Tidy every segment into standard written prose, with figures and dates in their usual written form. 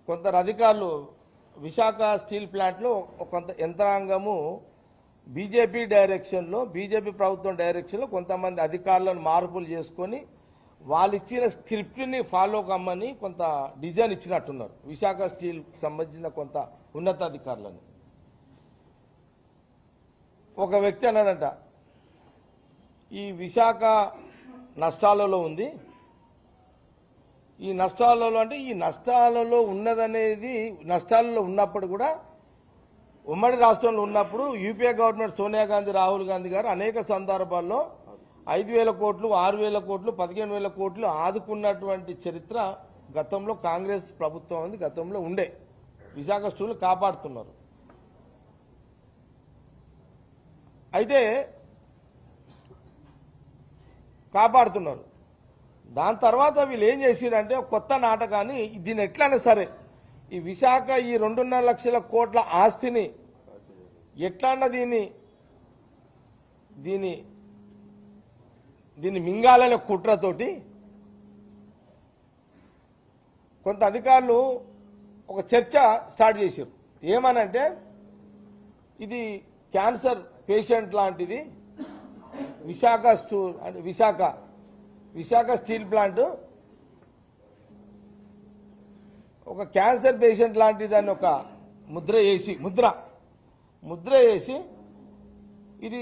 కొందరు అధికారులు విశాఖ స్టీల్ ప్లాంట్లో కొంత యంత్రాంగము బీజేపీ డైరెక్షన్లో బీజేపీ ప్రభుత్వం డైరెక్షన్లో కొంతమంది అధికారులను మార్పులు చేసుకొని వాళ్ళు ఇచ్చిన స్క్రిప్ట్ని ఫాలో కమ్మని కొంత డిజైన్ ఇచ్చినట్టున్నారు విశాఖ స్టీల్ సంబంధించిన కొంత ఉన్నతాధికారులను. ఒక వ్యక్తి అన్నాడంట, ఈ విశాఖ నష్టాలలో ఉంది, ఈ నష్టాలలో అంటే ఈ నష్టాలలో ఉన్నదనేది నష్టాలలో ఉన్నప్పుడు కూడా ఉమ్మడి రాష్ట్రంలో ఉన్నప్పుడు యూపీఏ గవర్నమెంట్ సోనియా గాంధీ రాహుల్ గాంధీ గారు అనేక సందర్భాల్లో 5,000 కోట్లు 6,000 కోట్లు 15,000 కోట్లు ఆదుకున్నటువంటి చరిత్ర గతంలో కాంగ్రెస్ ప్రభుత్వం ఉంది, గతంలో ఉండే. విశాఖ స్టీల్ కాపాడుతున్నారు. అయితే కాపాడుతున్నారు. దాని తర్వాత వీళ్ళు ఏం చేసిరంటే కొత్త నాటకాన్ని, దీన్ని ఎట్లయినా సరే ఈ విశాఖ ఈ 2.5 లక్షల కోట్ల ఆస్తిని ఎట్లన్నా దీన్ని మింగాలనే కుట్రతోటి కొంత అధికారులు ఒక చర్చ స్టార్ట్ చేశారు. ఏమనంటే ఇది క్యాన్సర్ పేషెంట్ లాంటిది విశాఖ స్టీల్ ప్లాంట్ ఒక క్యాన్సర్ పేషెంట్ లాంటిది అని ఒక ముద్ర వేసి ఇది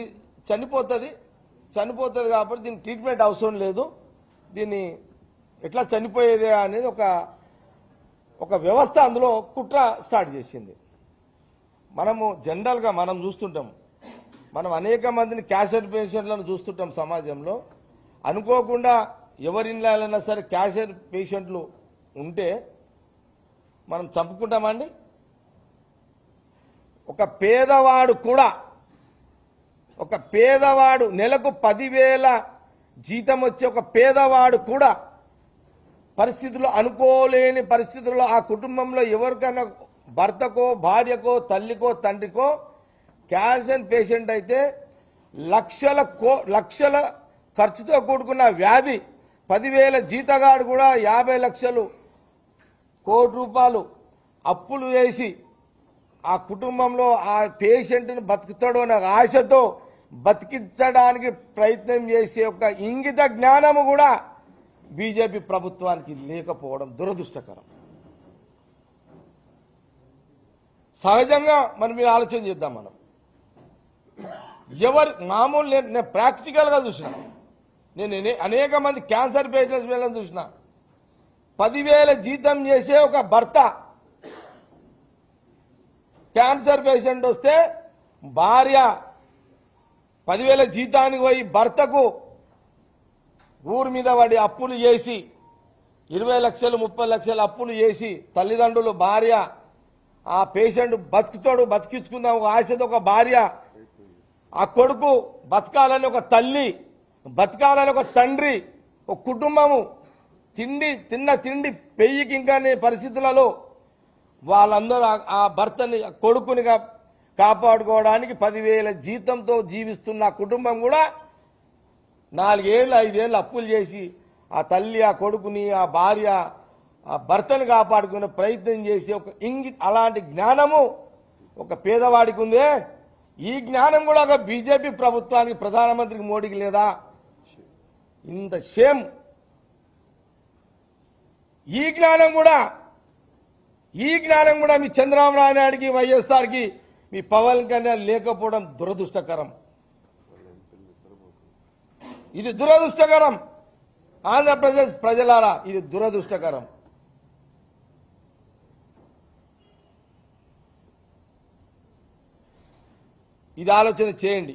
చనిపోతుంది కాబట్టి దీనికి ట్రీట్మెంట్ అవసరం లేదు, దీన్ని ఎట్లా చనిపోయేదే అనేది ఒక వ్యవస్థ అందులో కుట్ర స్టార్ట్ చేసింది. మనము జనరల్గా మనం చూస్తుంటాం, మనం అనేక మందిని క్యాన్సర్ పేషెంట్లను చూస్తుంటాం సమాజంలో. అనుకోకుండా ఎవరిళ్ళైనా సరే క్యాన్సర్ పేషెంట్లు ఉంటే మనం చంపుకుంటామండి. ఒక పేదవాడు నెలకు 10,000 జీతం వచ్చే ఒక పేదవాడు కూడా అనుకోలేని పరిస్థితుల్లో ఆ కుటుంబంలో ఎవరికైనా భర్తకో భార్యకో తల్లికో తండ్రికో క్యాన్సర్ పేషెంట్ అయితే లక్షల ఖర్చుతో కూడుకున్న వ్యాధి, 10,000 జీతగాడు కూడా 50 లక్షలు కోటి రూపాయలు అప్పులు వేసి ఆ కుటుంబంలో ఆ పేషెంట్ను బతుకుతాడు అనే ఆశతో బతికించడానికి ప్రయత్నం చేసే ఒక ఇంగిత జ్ఞానము కూడా బీజేపీ ప్రభుత్వానికి లేకపోవడం దురదృష్టకరం. సహజంగా మీరు ఆలోచన చేద్దాం. మనం మామూలు నేను ప్రాక్టికల్గా చూసిన, నేను అనేక మంది క్యాన్సర్ పేషెంట్స్ చూసిన. 10,000 జీతం చేసే ఒక భర్త క్యాన్సర్ పేషెంట్ వస్తే భార్య 10,000 జీతానికి పోయి భర్తకు ఊరి మీద పడి అప్పులు చేసి 20 లక్షలు 30 లక్షలు అప్పులు చేసి తల్లిదండ్రులు భార్య ఆ పేషెంట్ బతికించుకుందాం ఒక ఆశతో ఒక భార్య, ఆ కొడుకు బతకాలని ఒక తల్లి, బతకాలని ఒక తండ్రి, ఒక కుటుంబము తిన్న తిండి పెయ్యికి ఇంకా పరిస్థితులలో వాళ్ళందరూ ఆ భర్తని కొడుకునిగా కాపాడుకోవడానికి 10,000 జీతంతో జీవిస్తున్న కుటుంబం కూడా 4 ఏళ్ళు 5 ఏళ్ళు అప్పులు చేసి ఆ తల్లి ఆ కొడుకుని ఆ భార్య ఆ భర్తను కాపాడుకునే ప్రయత్నం చేసి అలాంటి జ్ఞానము ఒక పేదవాడికి ఉందే. ఈ జ్ఞానం కూడా ఒక బీజేపీ ప్రభుత్వానికి ప్రధానమంత్రికి మోడీకి లేదా? ఇంత షేమ్. ఈ జ్ఞానం కూడా మీ చంద్రబాబు నాయుడికి వైఎస్ఆర్కి మీ పవన్ కళ్యాణ్ లేకపోవడం దురదృష్టకరం. ఇది దురదృష్టకరం. ఆంధ్రప్రదేశ్ ప్రజలారా, ఇది దురదృష్టకరం. ఇది ఆలోచన చేయండి.